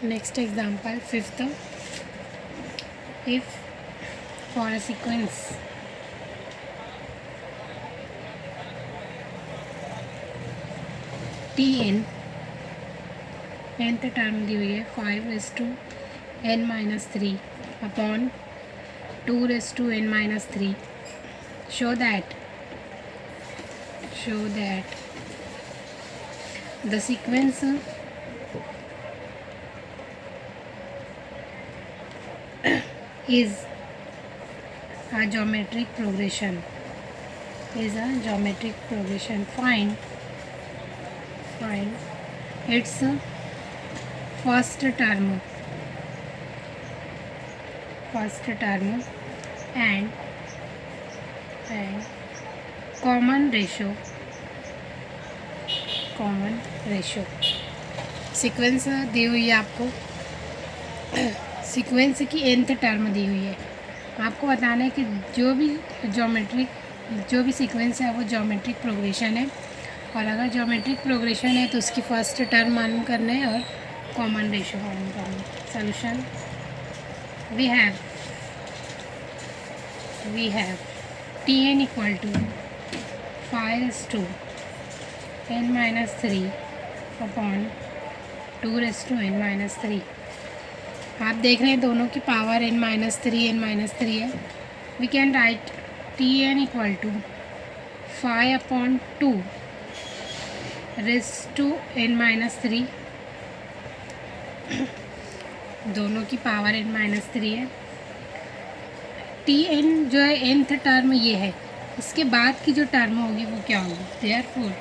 Next example, fifth. If for a sequence Tn, nth term दी हुई है 5:n-3 upon 2:n-3. show that the sequence is a geometric progression. Find its first term and common ratio. Sequence दी हुई है आपको, sequence की nth term दी हुई है. आपको बताना है कि जो भी सीक्वेंस है वो ज्योमेट्रिक प्रोग्रेशन है, और अगर ज्योमेट्रिक प्रोग्रेशन है तो उसकी फर्स्ट टर्म मालूम करना है और कॉमन रेशो मालूम करना है. Solution we have Tn equal to 5:n-3 upon 2:n-3. आप देख रहे हैं दोनों की पावर n-3 है. We can write Tn equal to 5/2n-3. दोनों की पावर n-3 है. Tn जो है nth टर्म ये है, इसके बाद की जो टर्म होगी वो क्या होगी. देयरफॉर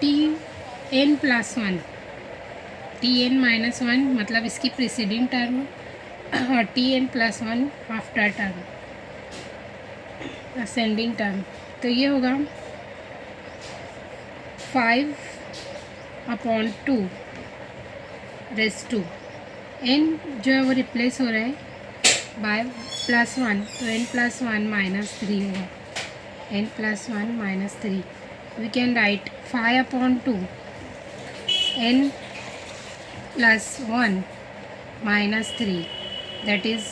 Tn+1 मतलब इसकी प्रीसीडिंग टर्म और Tn+1 after term, ascending term. तो ये होगा 5/2 n जो है वो रिप्लेस हो रहा है बाय +1, तो n+1-3 होगा. n+1-3 we can write 5/2 n+1-3, that is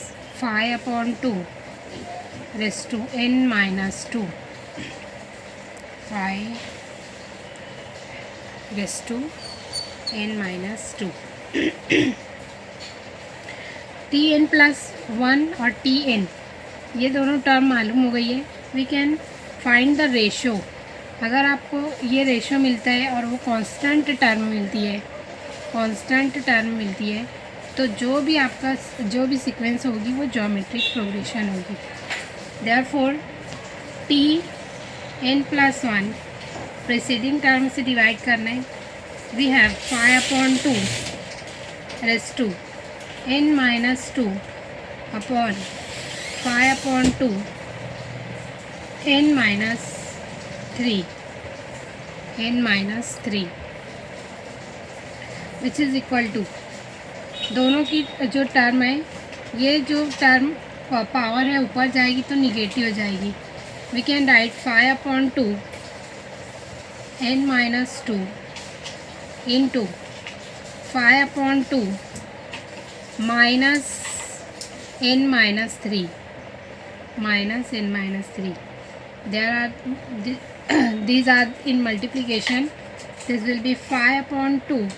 5/2 raised to n-2. 5 raised to n-2. Tn+1 और Tn ये दोनों टर्म मालूम हो गई है. We can find the ratio. अगर आपको ये रेशो मिलता है और वो कांस्टेंट टर्म मिलती है तो जो भी सीक्वेंस होगी वो ज्योमेट्रिक प्रोग्रेशन होगी. देयरफॉर Tn+1 प्रीसीडिंग टर्म से डिवाइड करना है. We have 5/2 raised to n-2 upon 5/2 n-3 which is equal to, दोनों की जो टर्म है, ये जो टर्म पावर है ऊपर जाएगी तो निगेटिव हो जाएगी. We can write 5/2 n-2 into 5/2 -n-3. These are in multiplication. This will be 5/2.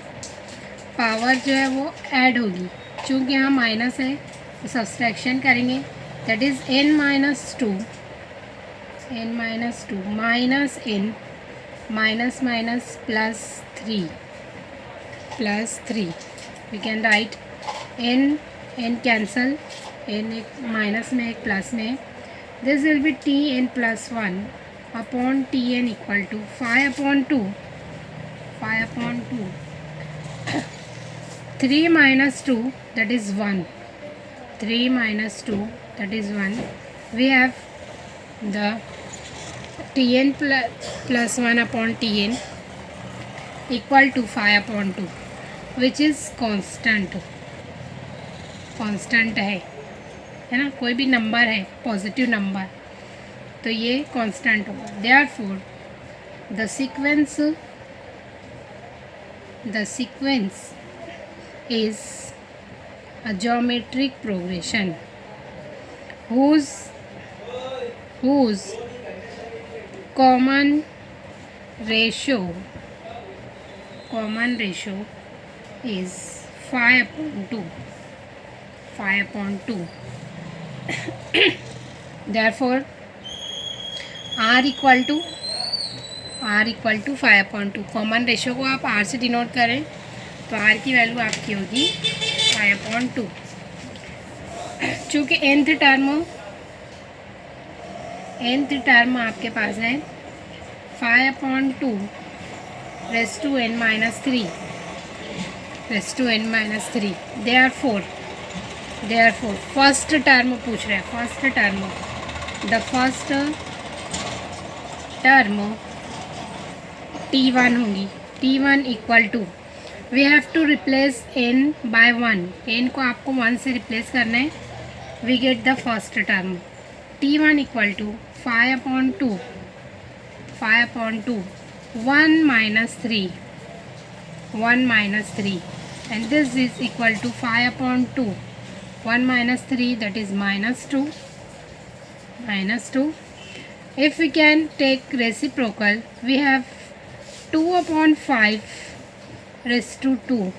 Power जो है वो ऐड होगी, चूँकि यहाँ माइनस है तो सब्सट्रैक्शन करेंगे. That is n-2 minus n minus +3. We can write n cancel, n एक माइनस में एक प्लस में. This will be Tn+1 upon Tn equal to 5/2 3 - 2 that is 1. 3 - 2 that is 1. We have the Tn+1 upon Tn equal to 5/2 which is constant है ना. कोई भी number है positive number तो ये कांस्टेंट होगा. Therefore the sequence is a geometric progression whose common ratio is 5/2. Therefore R equal to 5/2. Common ratio को आप R से डिनोट करें तो R की वैल्यू आपकी होगी 5/2. चूँकि nth टर्म आपके पास है 5/2 raised to n minus 3. Therefore first term पूछ रहे हैं. द फर्स्ट टर्म T1 होगी. T1 equal to, we have to replace n by 1. n को आपको 1 से रिप्लेस करना है. We get the first term T1 equal to 5/2 1 minus 3 and this is equal to 5/2 1 minus 3, that is minus 2. If we can take reciprocal, we have 2/5 raised to 2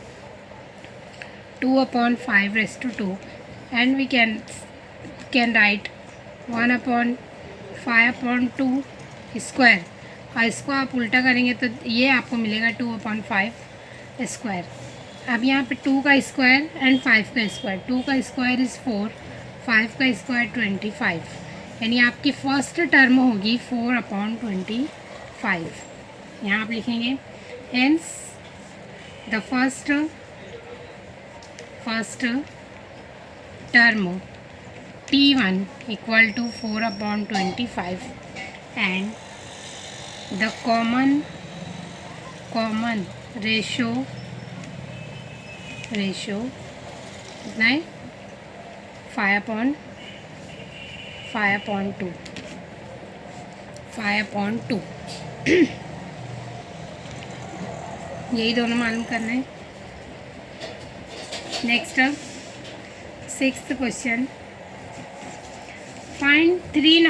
and we can write 1/5/2 square. और इसको आप उल्टा करेंगे तो ये आपको मिलेगा 2/5 square. अब यहाँ पे 2 का स्क्वायर एंड 5 का स्क्वायर. 2 का स्क्वायर इज़ 4, 5 का स्क्वायर 25. यानी आपकी फर्स्ट टर्म होगी 4/25. यहाँ आप लिखेंगे hence the first term T1 equal to 4/25 and the common ratio कितना है 5/2. यही दोनों मालूम करना है. Next 6th question. Find 3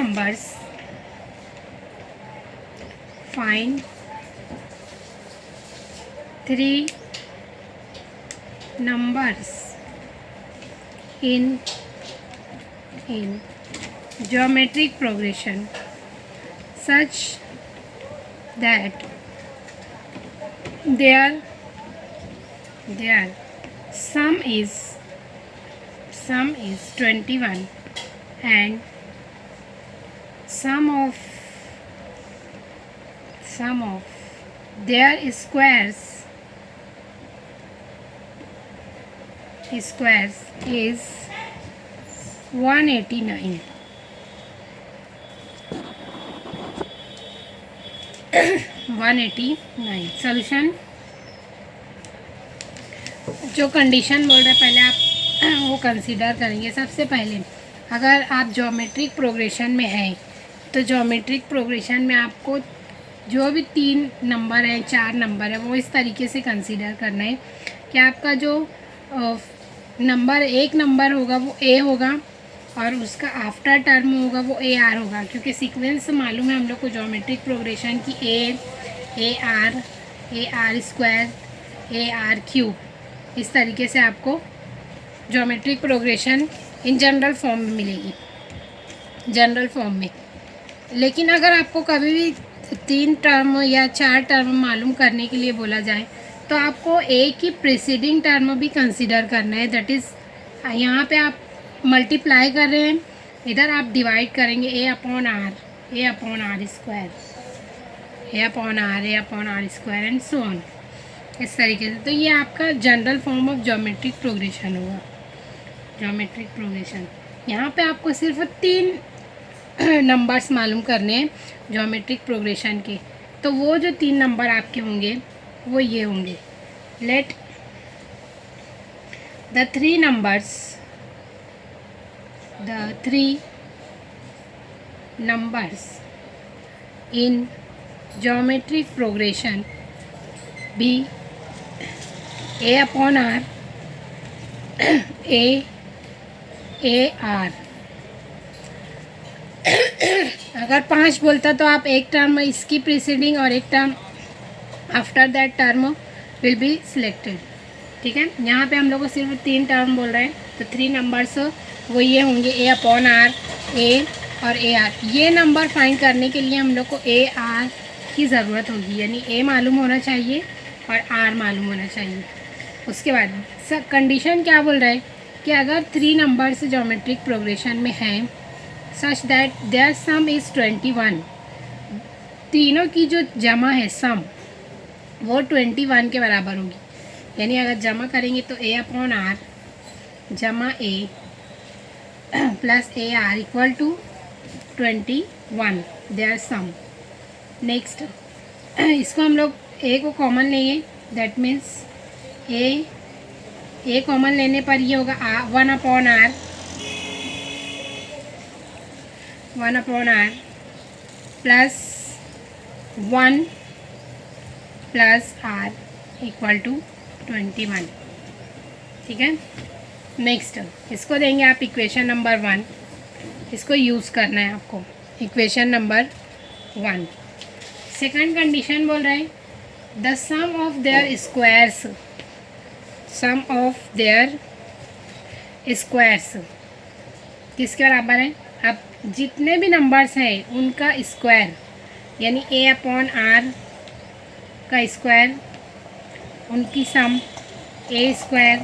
numbers in geometric progression such that their sum is 21 and sum of their squares is 189. Solution. जो condition बोल रहे पहले आप वो कंसीडर करेंगे. सबसे पहले अगर आप ज्योमेट्रिक प्रोग्रेशन में हैं तो ज्योमेट्रिक प्रोग्रेशन में आपको जो भी 3 नंबर हैं 4 नंबर है वो इस तरीके से कंसीडर करना है कि आपका जो नंबर 1 नंबर होगा वो A होगा और उसका आफ्टर टर्म होगा वो AR होगा. क्योंकि सीक्वेंस मालूम है हम लोग को ज्योमेट्रिक प्रोग्रेशन की AR स्क्वायर AR क्यूब. इस तरीके से आपको geometric progression in general form में मिलेगी. लेकिन अगर आपको कभी भी 3 टर्म या 4 टर्म मालूम करने के लिए बोला जाए तो आपको A की प्रीसीडिंग टर्म भी कंसीडर करना है. दैट इज़ यहाँ पे आप मल्टीप्लाई कर रहे हैं, इधर आप डिवाइड करेंगे A/R square and so on. इस तरीके से. तो ये आपका general form of geometric progression होगा. यहाँ पे आपको सिर्फ 3 नंबर्स मालूम करने हैं ज्योमेट्रिक प्रोग्रेशन के. तो वो जो 3 नंबर आपके होंगे वो ये होंगे. Let the 3 numbers in geometric progression be A/R AR। अगर 5 बोलता तो आप एक टर्म इसकी प्रीसीडिंग और एक term after that term will be selected. ठीक है, यहाँ पे हम लोग को सिर्फ 3 टर्म बोल रहे हैं, तो 3 नंबर्स वो ये होंगे A/R, A और AR। ये नंबर फाइंड करने के लिए हम लोग को AR की ज़रूरत होगी, यानी A मालूम होना चाहिए और R मालूम होना चाहिए। उसके बाद सर कंडीशन क्या बोल रहा है कि अगर 3 नंबर्स ज्योमेट्रिक प्रोग्रेशन में हैं such that their sum is 21, तीनों की जो जमा है सम वो 21 के बराबर होगी। यानी अगर जमा करेंगे तो A/R जमा A plus AR equal to 21 their sum. Next इसको हम लोग A को कॉमन लेंगे, दैट मीन्स A कॉमन लेने पर ये होगा 1/R plus 1 plus R equal to 21। ठीक है, नेक्स्ट इसको देंगे आप इक्वेशन नंबर 1, इसको यूज़ करना है आपको, इक्वेशन नंबर 1। सेकंड कंडीशन बोल रहे हैं the sum of their squares, sum of their squares किसके बराबर है? अब जितने भी नंबर्स हैं उनका स्क्वायर, यानी A/R का स्क्वायर, उनकी sum A square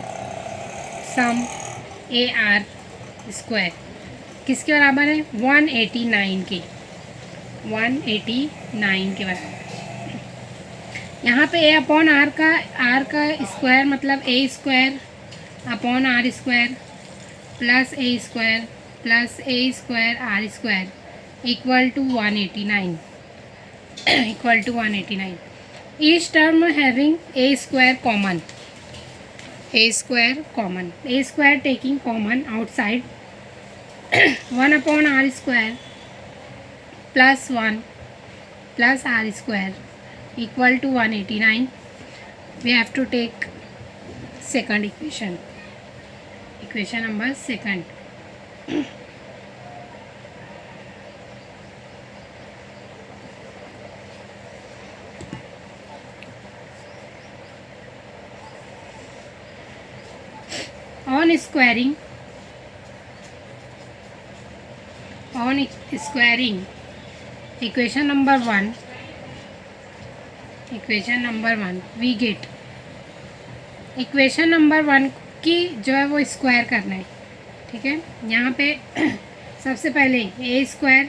sum AR square किसके बराबर है? 189 के, 189 के बराबर। यहाँ पे A/R का स्क्वायर मतलब A square upon R square plus A square plus A square R square equal to 189, equal to 189। Each term having A square common, A square common, A square taking common outside 1/R square plus 1 plus R square equal to 189. We have to take second equation, equation number 2. On squaring equation number 1, equation number 1 we get, equation number 1 की जो है वो square करना है। ठीक है, यहाँ पे सबसे पहले A square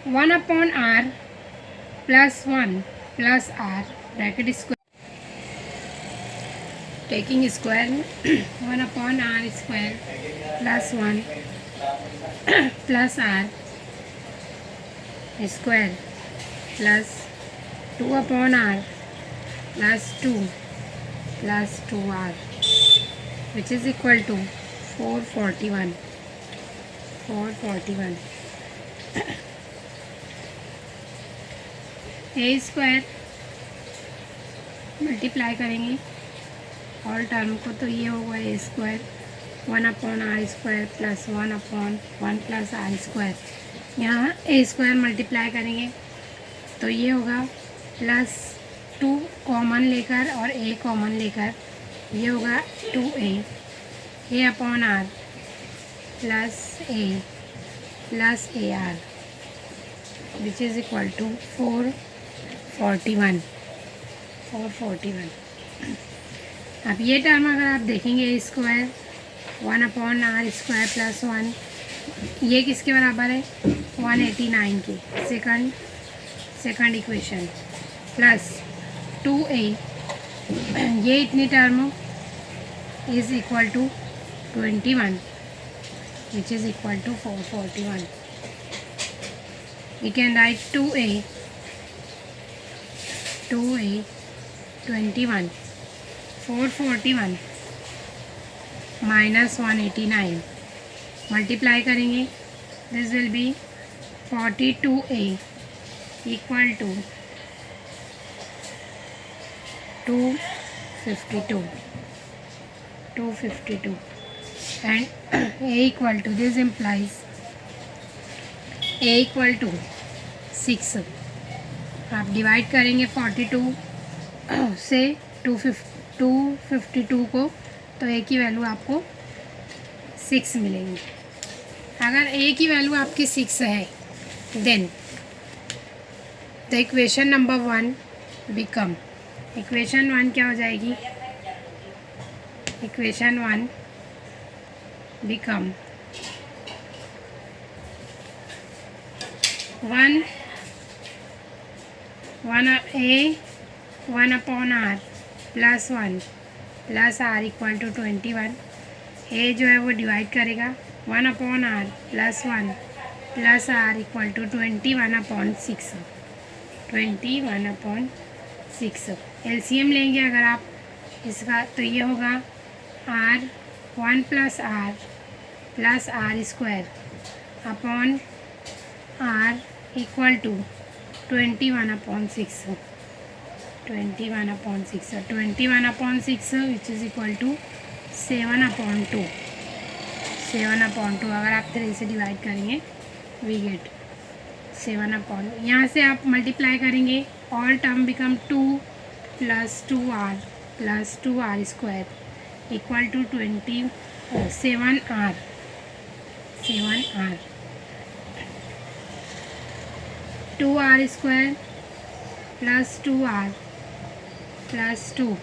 1/R plus 1 plus R bracket square, taking square 1/R square plus 1 plus R square plus 2/R plus 2 plus 2R which is equal to 441, 441। A square multiply करेंगे ऑल टर्म को तो ये होगा A square 1/R square plus 1/1 plus R square. यहाँ A square multiply करेंगे तो ये होगा प्लस 2 कॉमन लेकर और A कॉमन लेकर ये होगा 2A/R plus A plus AR which is equal to 441, 441। अब ये टर्म अगर आप देखेंगे A square 1/R square plus 1, ये किसके बराबर है? 189 के, सेकंड इक्वेशन प्लस 2A, ये इतनी term is equal to 21 which is equal to 441। We can write 2A 21 441 minus 189 multiply करेंगे, this will be 42A equal to 252, and a equal to, this implies a equal to 6. आप divide करेंगे 42 से 252 को, तो a की value आपको 6 मिलेंगी। अगर a की वैल्यू आपकी 6 है, then the equation number 1 become, equation 1 क्या हो जाएगी? Equation 1 become 1 upon r plus 1 plus r equal to 21। a जो है वो डिवाइड करेगा 1 upon r plus 1 plus r equal to 21 upon 6, 21 upon 6। LCM लेंगे अगर आप इसका, तो ये होगा r 1 plus r square upon r equal to 21 upon 6, 21 upon 6, 21 upon 6 which is equal to 7 upon 2, 7 upon 2। अगर आप 3 से डिवाइड करेंगे वी गेट 7 अपॉन, यहाँ से आप मल्टीप्लाई करेंगे, all term become 2 plus 2r plus 2r square equal to 7r 2r square plus 2r plus 2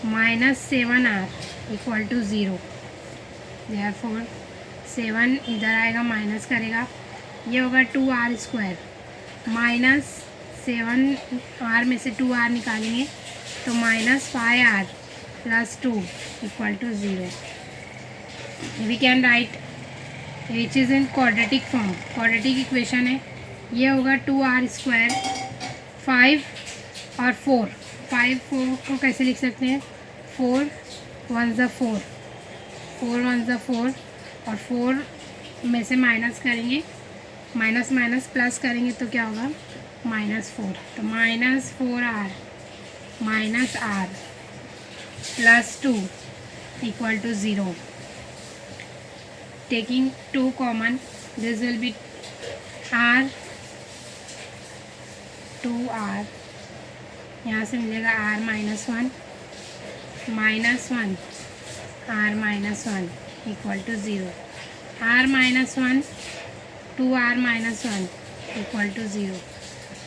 minus 7r equal to 0। Therefore 7 इधर आएगा, माइनस करेगा, ये होगा 2r स्क्वायर माइनस 7r में से 2r निकालेंगे तो minus 5r plus 2 equal to 0। We can write which is in quadratic form, quadratic equation है। ये होगा 2r स्क्वायर 5 और 4, 5 4 को कैसे लिख सकते हैं? 4 1 ज़ा 4, 4 1 ज़ा 4, और 4 में से माइनस करेंगे, माइनस माइनस प्लस करेंगे तो क्या होगा? -4। तो -4r minus r plus 2 equal to 0। Taking 2 common, this will be r 2r, यहाँ से मिलेगा r -1 -1 r -1 equal to 0। r -1 2r -1 equal to 0।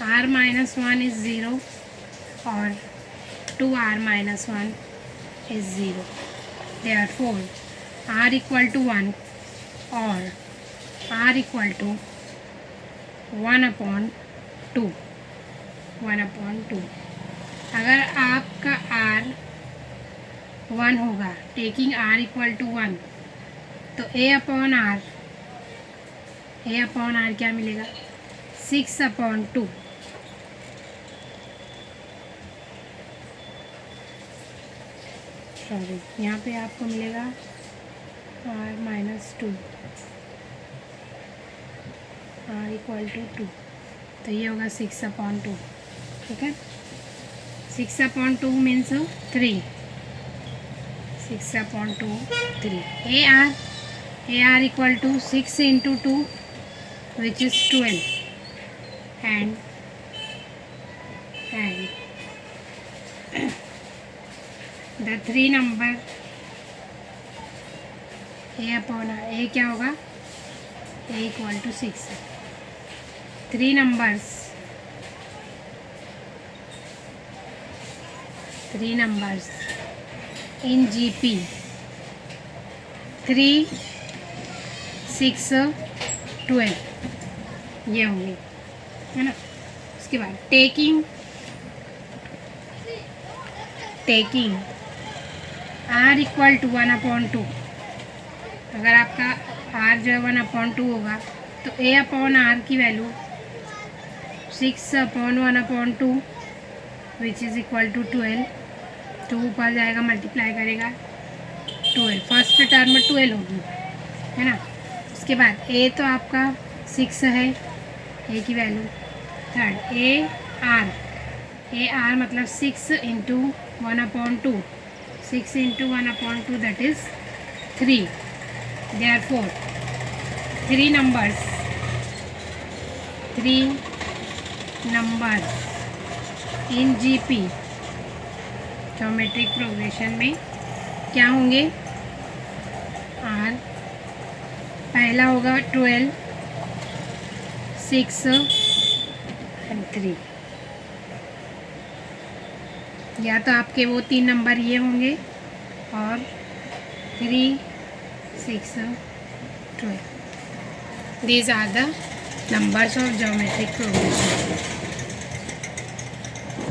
r -1 is 0 और 2r -1 is 0। Therefore r equal to 1 और r equal to 1 upon 2, 1 upon 2। अगर आपका r 1 होगा, taking r equal to 1, तो a upon r क्या मिलेगा? 6 अपॉन 2। सॉरी, यहाँ पे आपको मिलेगा r -2, r इक्वल टू 2, तो ये होगा 6 अपॉन 2। ठीक है, 6 upon 2 means 3, 6 upon 2 3। AR equal to 6 into 2 which is 12 and the 3 number a upon a क्या होगा? a equal to 6। 3 numbers in GP 3 6 12 ये होंगे, है ना। उसके बाद taking r equal to 1 upon 2। अगर आपका r जो है 1 अपॉन 2 होगा तो a अपॉन r की value 6 upon 1 upon 2 which is equal to 12। 2 ऊपर जाएगा, मल्टीप्लाई करेगा 12, फर्स्ट टर्म 12 होगी, है ना। उसके बाद a तो आपका 6 है, a की वैल्यू। थर्ड a r मतलब 6 into 1 upon 2, 6 into 1 upon 2 that is 3. Therefore, 3 numbers in GP geometric progression में क्या होंगे? और पहला होगा 12, 6 एंड 3। या तो आपके वो 3 नंबर ये होंगे और 3, 6, 12। These are the numbers of geometric progression.